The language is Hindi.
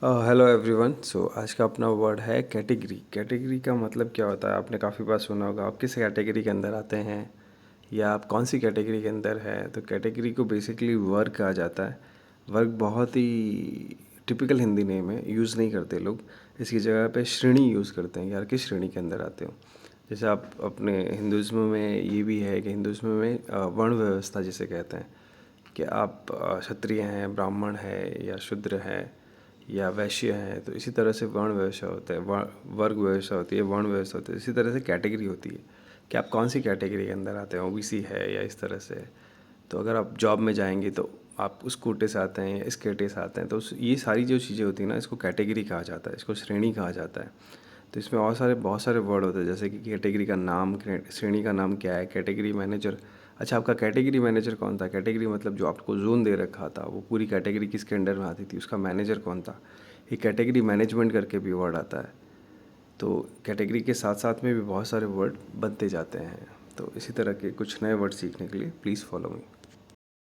Hello everyone. सो आज का अपना वर्ड है कैटेगरी। कैटेगरी का मतलब क्या होता है, आपने काफ़ी बार सुना होगा। आप किस कैटेगरी के अंदर आते हैं या आप कौन सी कैटेगरी के अंदर है। तो कैटेगरी को बेसिकली वर्ग कहा जाता है। वर्ग बहुत ही टिपिकल हिंदी नेम है, यूज़ नहीं करते लोग। इसकी जगह पे श्रेणी यूज़ करते हैं, यार किस श्रेणी के अंदर आते हो। जैसे आप अपने हिंदुज़्म में ये भी है कि हिंदुज़्म में वर्ण व्यवस्था जिसे कहते हैं कि आप क्षत्रिय हैं, ब्राह्मण है या शूद्र है या वैश्य हैं। तो इसी तरह से वर्ण व्यवस्था होता है, वर्ग व्यवस्था होती है, वर्ण व्यवस्था होती है। इसी तरह से कैटेगरी होती है कि आप कौन सी कैटेगरी के अंदर आते हैं, ओबीसी है या इस तरह से। तो अगर आप जॉब में जाएंगे तो आप उस कोटे से आते हैं या इस कैटे से आते हैं, तो ये सारी जो चीज़ें होती हैं ना, इसको कैटेगरी कहा जाता है, इसको श्रेणी कहा जाता है। तो इसमें और बहुत सारे वर्ड होते हैं, जैसे कि कैटेगरी का नाम, श्रेणी का नाम क्या है, कैटेगरी मैनेजर। अच्छा, आपका कैटेगरी मैनेजर कौन था। कैटेगरी मतलब जो आपको जोन दे रखा था, वो पूरी कैटेगरी किसके अंडर में आती थी, उसका मैनेजर कौन था। ये कैटेगरी मैनेजमेंट करके भी वर्ड आता है। तो कैटेगरी के साथ साथ में भी बहुत सारे वर्ड बनते जाते हैं। तो इसी तरह के कुछ नए वर्ड सीखने के लिए प्लीज़ फॉलो मी।